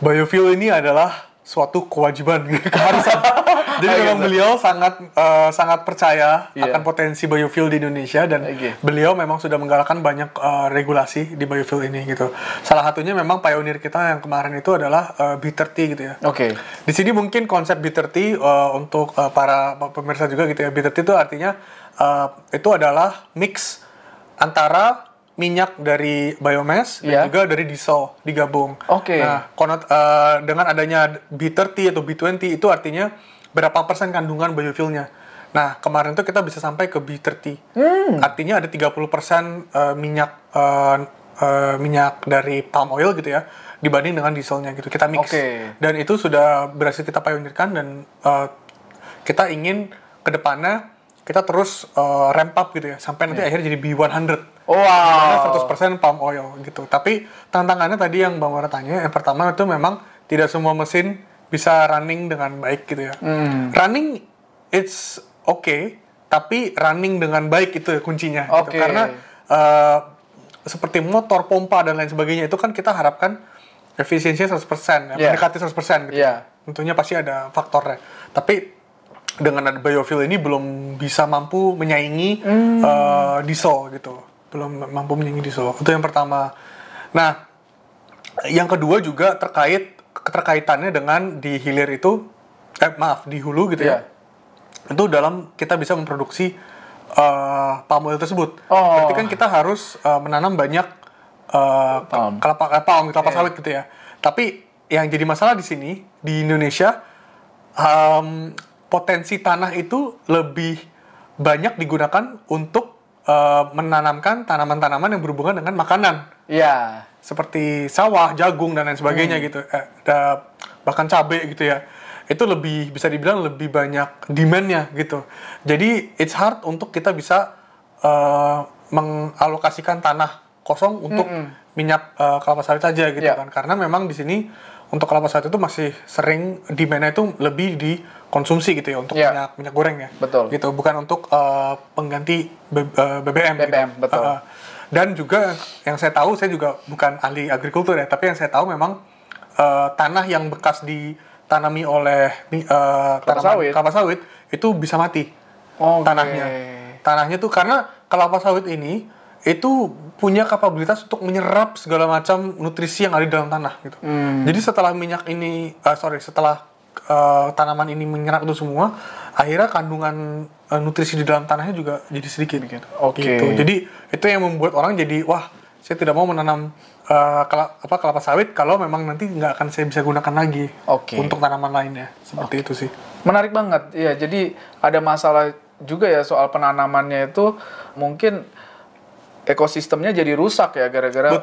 biofuel ini adalah suatu kewajiban, keharusan. Jadi memang beliau sangat percaya akan potensi biofuel di Indonesia, dan beliau memang sudah menggalakkan banyak regulasi di biofuel ini gitu. Salah satunya memang pionir kita yang kemarin itu adalah B30 gitu ya. Di sini mungkin konsep B30 untuk para pemirsa juga gitu ya. B30 itu artinya itu adalah mix antara minyak dari biomass dan juga dari diesel digabung. Nah, dengan adanya B30 atau B20 itu artinya berapa persen kandungan biofuelnya. Nah, kemarin tuh kita bisa sampai ke B30. Artinya ada 30% minyak dari palm oil gitu ya, dibanding dengan dieselnya gitu. Kita mix. Dan itu sudah berhasil kita pionirkan, dan kita ingin ke depannya kita terus ramp up gitu ya, sampai nanti akhirnya jadi B100. Dimana 100% palm oil gitu. Tapi tantangannya tadi yang Bang Wara tanya, yang pertama itu memang tidak semua mesin bisa running dengan baik gitu ya. Running it's okay, tapi running dengan baik itu kuncinya gitu. Karena seperti motor, pompa dan lain sebagainya itu kan kita harapkan efisiensinya 100%, mendekati 100% gitu. Tentunya pasti ada faktornya. Tapi dengan ada biofuel ini belum bisa mampu menyaingi diesel gitu. Belum mampu menyaingi diesel. Itu yang pertama. Nah, yang kedua juga keterkaitannya dengan di hilir itu, di hulu gitu ya. Itu dalam kita bisa memproduksi palm oil tersebut. Berarti kan kita harus menanam banyak kelapa sawit gitu ya. Tapi yang jadi masalah di sini di Indonesia, potensi tanah itu lebih banyak digunakan untuk menanamkan tanaman-tanaman yang berhubungan dengan makanan. Seperti sawah, jagung dan lain sebagainya gitu. Bahkan cabai gitu ya. Itu lebih bisa dibilang lebih banyak demand-nya gitu. Jadi it's hard untuk kita bisa mengalokasikan tanah kosong untuk minyak kelapa sawit saja gitu kan. Karena memang di sini untuk kelapa sawit itu masih sering demand-nya itu lebih dikonsumsi gitu ya untuk minyak goreng ya. Betul. Gitu, bukan untuk pengganti BBM. BBM, gitu. betul. Dan juga yang saya tahu, saya juga bukan ahli agrikultur ya, tapi yang saya tahu memang tanah yang bekas ditanami oleh kelapa sawit itu bisa mati. Tanahnya tuh karena kelapa sawit ini itu punya kapabilitas untuk menyerap segala macam nutrisi yang ada di dalam tanah gitu. Jadi setelah setelah tanaman ini menyerap itu semua, akhirnya kandungan nutrisi di dalam tanahnya juga jadi sedikit gitu. Gitu. Jadi itu yang membuat orang jadi wah, saya tidak mau menanam kelapa sawit kalau memang nanti nggak akan saya bisa gunakan lagi untuk tanaman lainnya. Seperti itu sih. Menarik banget. Ya, jadi ada masalah juga ya soal penanamannya itu, mungkin ekosistemnya jadi rusak ya gara-gara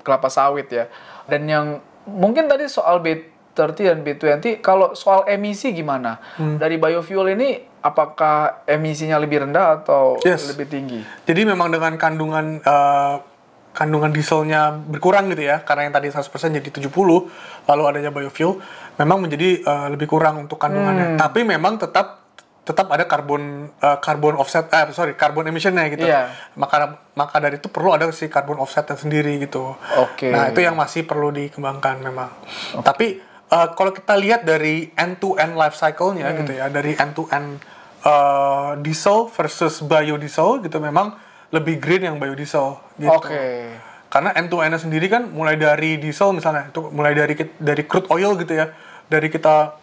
kelapa sawit ya. Dan yang mungkin tadi soal B30 dan B20, kalau soal emisi gimana? Dari biofuel ini apakah emisinya lebih rendah atau lebih tinggi? Jadi memang dengan kandungan dieselnya berkurang gitu ya, karena yang tadi 100% jadi 70, lalu adanya biofuel, memang menjadi lebih kurang untuk kandungannya. Tapi memang tetap ada carbon emissionnya gitu. Maka dari itu perlu ada si carbon offsetnya sendiri gitu. Nah, itu yang masih perlu dikembangkan memang. Tapi kalau kita lihat dari end-to-end life cycle-nya gitu ya, dari end-to-end diesel versus biodiesel gitu, memang lebih green yang biodiesel gitu. Karena end-to-end-nya sendiri kan mulai dari diesel misalnya, itu mulai dari crude oil gitu ya, dari kita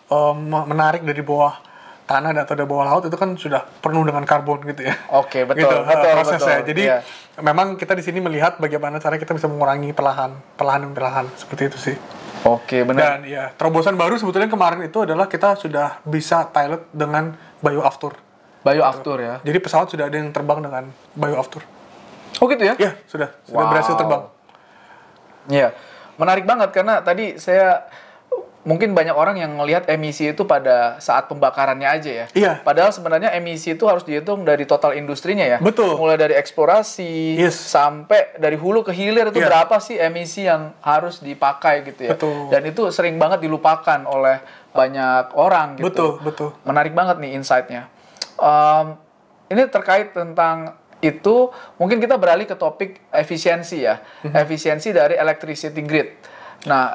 menarik dari bawah tanah atau dari bawah laut, itu kan sudah penuh dengan karbon gitu ya. Betul. Gitu, prosesnya. Jadi memang kita di sini melihat bagaimana cara kita bisa mengurangi perlahan seperti itu sih. Benar. Dan ya, terobosan baru sebetulnya kemarin itu adalah kita sudah bisa pilot dengan bioaftur. Ya. Jadi pesawat sudah ada yang terbang dengan bioaftur. Gitu ya? Iya, sudah berhasil terbang. Iya. Menarik banget karena tadi mungkin banyak orang yang melihat emisi itu pada saat pembakarannya aja ya. Iya. Padahal sebenarnya emisi itu harus dihitung dari total industrinya ya. Betul. Mulai dari eksplorasi sampai dari hulu ke hilir itu berapa sih emisi yang harus dipakai gitu ya. Betul. Dan itu sering banget dilupakan oleh banyak orang gitu. Betul. Menarik banget nih insight-nya. Ini terkait tentang itu, mungkin kita beralih ke topik efisiensi ya. Efisiensi dari electricity grid. Nah,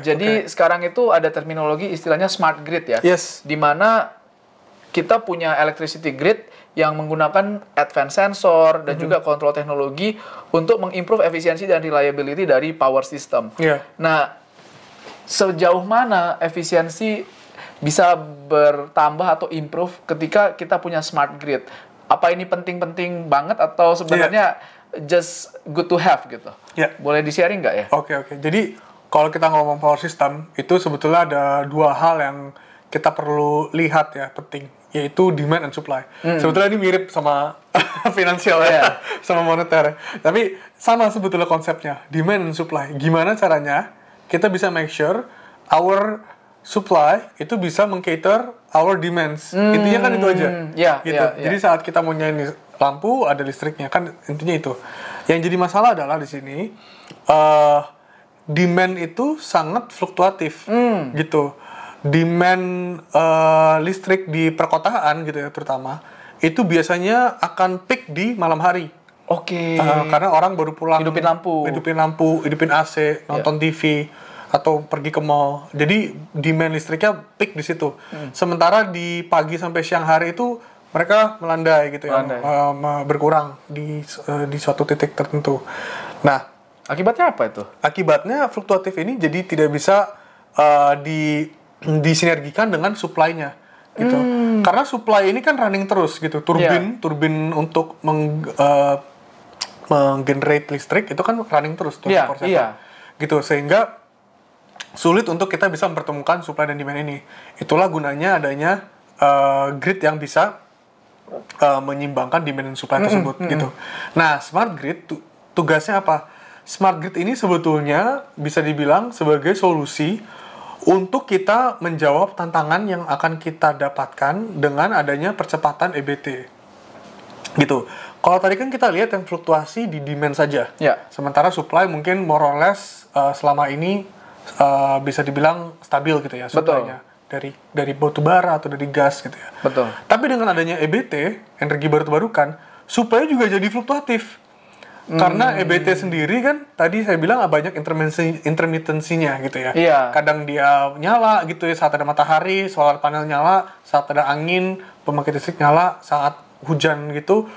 jadi sekarang itu ada terminologi istilahnya smart grid ya, di mana kita punya electricity grid yang menggunakan advanced sensor dan juga kontrol teknologi untuk mengimprove efisiensi dan reliability dari power system. Nah, sejauh mana efisiensi bisa bertambah atau improve ketika kita punya smart grid? Apa ini penting-penting banget atau sebenarnya just good to have gitu? Boleh di-sharing nggak ya? Oke. Jadi kalau kita ngomong power system, itu sebetulnya ada dua hal yang kita perlu lihat ya, penting, yaitu demand and supply. Sebetulnya ini mirip sama finansial ya, sama moneter. Tapi sama sebetulnya konsepnya, demand and supply. Gimana caranya kita bisa make sure our supply itu bisa meng-cater our demands. Intinya kan itu aja. Gitu. Jadi saat kita mau nyalain lampu, ada listriknya, kan intinya itu. Yang jadi masalah adalah di sini demand itu sangat fluktuatif gitu. Demand listrik di perkotaan gitu ya terutama, itu biasanya akan peak di malam hari. Karena orang baru pulang, hidupin lampu, hidupin AC, nonton TV atau pergi ke mall. Jadi demand listriknya peak di situ. Sementara di pagi sampai siang hari itu mereka melandai gitu ya, berkurang di suatu titik tertentu. Nah, akibatnya apa itu? Akibatnya fluktuatif ini jadi tidak bisa disinergikan dengan supply-nya gitu. Karena supply ini kan running terus gitu. Turbin untuk menggenerate listrik itu kan running terus 24/7. Gitu, sehingga sulit untuk kita bisa mempertemukan supply dan demand ini. Itulah gunanya adanya grid yang bisa menyimbangkan demand dan supply tersebut gitu. Nah, smart grid tugasnya apa? Smart grid ini sebetulnya bisa dibilang sebagai solusi untuk kita menjawab tantangan yang akan kita dapatkan dengan adanya percepatan EBT. Gitu. Kalau tadi kan kita lihat yang fluktuasi di demand saja. Ya. Sementara supply mungkin more or less selama ini bisa dibilang stabil gitu ya supply-nya. Dari batu bara atau dari gas gitu ya. Betul. Tapi dengan adanya EBT, energi baru terbarukan, supply juga jadi fluktuatif. Karena EBT sendiri kan tadi saya bilang banyak intermittensinya gitu ya. Iya. Kadang dia nyala gitu ya saat ada matahari, solar panel nyala, saat ada angin, pembangkit listrik nyala, saat hujan gitu,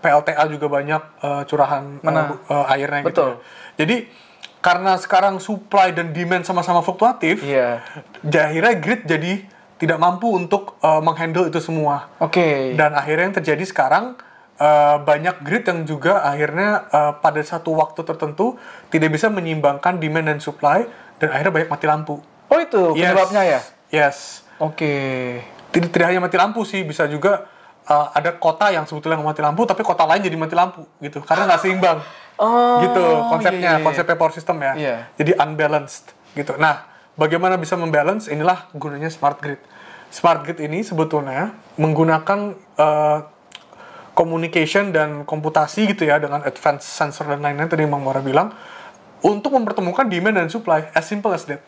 PLTA juga banyak curahan airnya gitu. Betul. Ya. Jadi karena sekarang supply dan demand sama-sama fluktuatif, akhirnya grid jadi tidak mampu untuk menghandle itu semua. Dan akhirnya yang terjadi sekarang banyak grid yang juga akhirnya pada satu waktu tertentu tidak bisa menyeimbangkan demand dan supply dan akhirnya banyak mati lampu. Oh itu penyebabnya ya? Yes. Tidak hanya mati lampu sih, bisa juga ada kota yang sebetulnya nggak mati lampu tapi kota lain jadi mati lampu gitu karena nggak seimbang. Gitu konsepnya power system ya. Jadi unbalanced gitu. Nah, bagaimana bisa membalance? Inilah gunanya smart grid. Smart grid ini sebetulnya menggunakan communication dan komputasi gitu ya dengan advanced sensor dan lain-lain tadi Bang Mora bilang untuk mempertemukan demand dan supply as simple as that.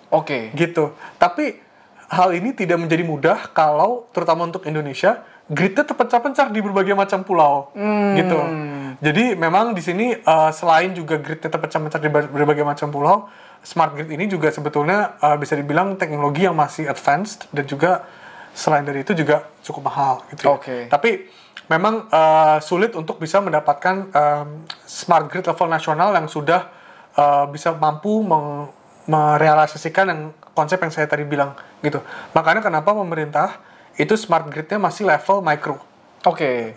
Gitu. Tapi hal ini tidak menjadi mudah kalau terutama untuk Indonesia gridnya terpecah-pecah di berbagai macam pulau, gitu. Jadi memang di sini selain juga gridnya terpecah-pecah di berbagai macam pulau, smart grid ini juga sebetulnya bisa dibilang teknologi yang masih advanced dan juga selain dari itu juga cukup mahal, gitu. Tapi memang sulit untuk bisa mendapatkan smart grid level nasional yang sudah bisa mampu merealisasikan yang konsep yang saya tadi bilang, gitu. Makanya kenapa pemerintah itu smart grid-nya masih level micro.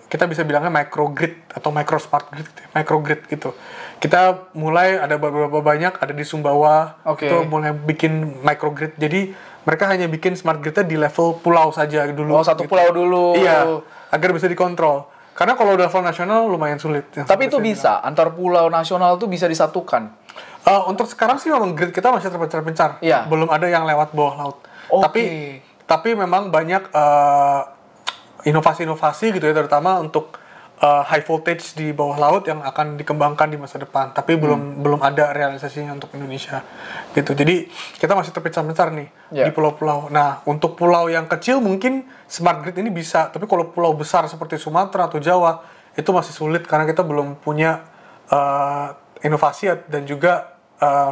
Kita bisa bilangnya micro grid atau micro smart grid, micro grid gitu. Kita mulai ada beberapa banyak, ada di Sumbawa, itu mulai bikin micro grid. Jadi mereka hanya bikin smart grid-nya di level pulau saja dulu. Satu pulau dulu. Iya, agar bisa dikontrol. Karena kalau level nasional lumayan sulit. Tapi itu bisa, antar pulau nasional itu bisa disatukan. Untuk sekarang sih memang grid kita masih terpencar-pencar. Belum ada yang lewat bawah laut. Tapi memang banyak inovasi-inovasi gitu ya, terutama untuk high voltage di bawah laut yang akan dikembangkan di masa depan. Tapi belum ada realisasinya untuk Indonesia. Gitu. Jadi kita masih terpencar-pencar nih di pulau-pulau. Nah, untuk pulau yang kecil mungkin smart grid ini bisa. Tapi kalau pulau besar seperti Sumatera atau Jawa itu masih sulit karena kita belum punya inovasi dan juga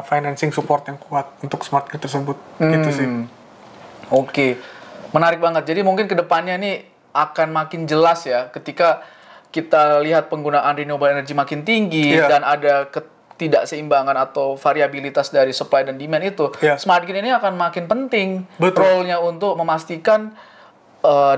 financing support yang kuat untuk smart grid tersebut. Gitu sih. Menarik banget. Jadi mungkin kedepannya nih akan makin jelas ya ketika kita lihat penggunaan renewable energy makin tinggi dan ada ketidakseimbangan atau variabilitas dari supply dan demand itu. Smart grid ini akan makin penting role-nya untuk memastikan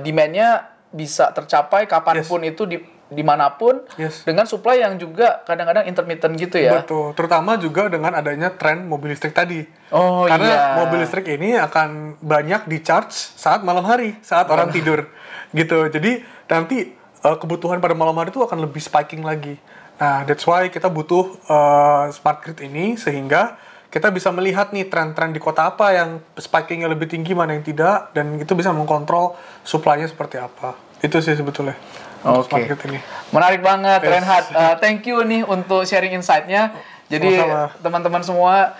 demand-nya bisa tercapai kapanpun itu dimanapun dengan supply yang juga kadang-kadang intermittent gitu ya. Betul, terutama juga dengan adanya tren mobil listrik tadi. Karena mobil listrik ini akan banyak di charge saat malam hari, saat orang tidur, gitu. Jadi nanti kebutuhan pada malam hari itu akan lebih spiking lagi. Nah, that's why kita butuh smart grid ini sehingga kita bisa melihat nih tren-tren di kota apa yang spikingnya lebih tinggi, mana yang tidak, dan itu bisa mengkontrol supply-nya seperti apa. Itu sih sebetulnya. Menarik banget, Reinhard. Thank you nih untuk sharing insight-nya. Jadi teman-teman semua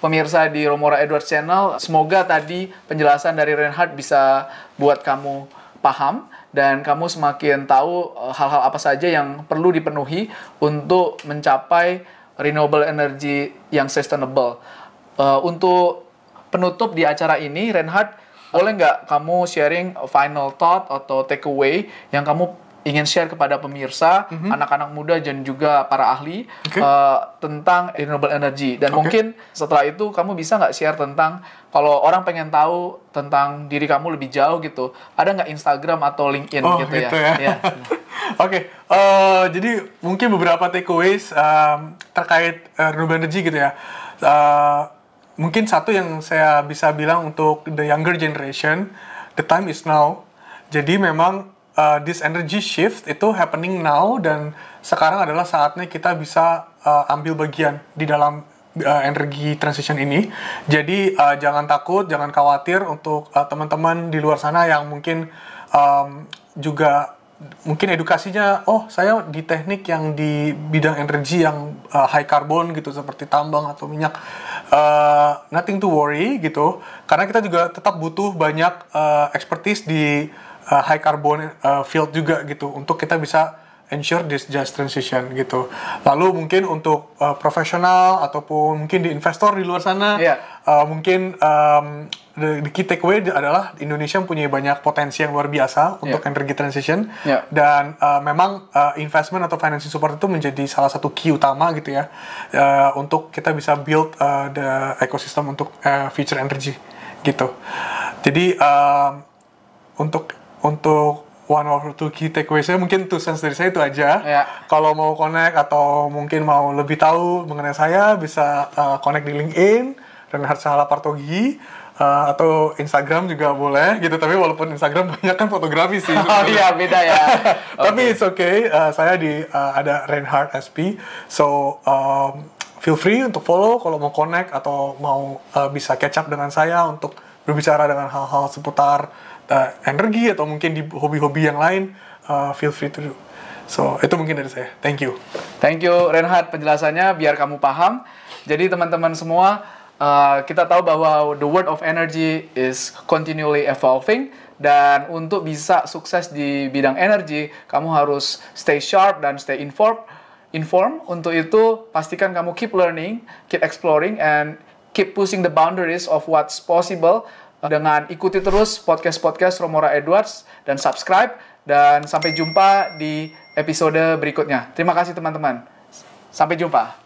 pemirsa di Romora Edwards Channel, semoga tadi penjelasan dari Reinhard bisa buat kamu paham dan kamu semakin tahu hal-hal apa saja yang perlu dipenuhi untuk mencapai renewable energy yang sustainable. Untuk penutup di acara ini, Reinhard, boleh nggak kamu sharing final thought atau takeaway yang kamu ingin share kepada pemirsa, anak-anak muda dan juga para ahli tentang renewable energy. Dan mungkin setelah itu kamu bisa nggak share tentang kalau orang pengen tahu tentang diri kamu lebih jauh gitu, ada nggak Instagram atau LinkedIn gitu ya? Jadi mungkin beberapa takeaways terkait renewable energy gitu ya. Mungkin satu yang saya bisa bilang untuk the younger generation, the time is now. Jadi memang this energy shift itu happening now dan sekarang adalah saatnya kita bisa ambil bagian di dalam energi transition ini. Jadi jangan takut, jangan khawatir untuk teman-teman di luar sana yang mungkin juga mungkin edukasinya, oh saya di teknik yang di bidang energi yang high carbon gitu seperti tambang atau minyak, nothing to worry gitu, karena kita juga tetap butuh banyak expertise di high carbon field juga gitu untuk kita bisa ensure this just transition gitu. Lalu mungkin untuk profesional ataupun mungkin di investor di luar sana, mungkin the key takeaway adalah Indonesia mempunyai banyak potensi yang luar biasa untuk energy transition, dan memang investment atau financing support itu menjadi salah satu key utama gitu ya, untuk kita bisa build the ecosystem untuk future energy gitu. Jadi untuk one or two key takeaways saya mungkin 2 cents dari saya itu aja. Kalau mau connect atau mungkin mau lebih tahu mengenai saya, bisa connect di LinkedIn Reinhard Sahala Partogi, atau Instagram juga boleh gitu. Tapi walaupun Instagram banyak kan fotografi sih. Oh iya, beda ya. Tapi it's okay. Saya ada Reinhard SP. So feel free untuk follow kalau mau connect atau mau bisa catch up dengan saya untuk berbicara dengan hal-hal seputar energi atau mungkin di hobi-hobi yang lain, feel free to do. So, itu mungkin dari saya. Thank you. Thank you Reinhard penjelasannya biar kamu paham. Jadi teman-teman semua, kita tahu bahwa the world of energy is continually evolving, dan untuk bisa sukses di bidang energi, kamu harus stay sharp dan stay informed. Untuk itu, pastikan kamu keep learning, keep exploring, and keep pushing the boundaries of what's possible dengan ikuti terus podcast Romora Edwards dan subscribe, dan sampai jumpa di episode berikutnya. Terima kasih teman-teman. Sampai jumpa.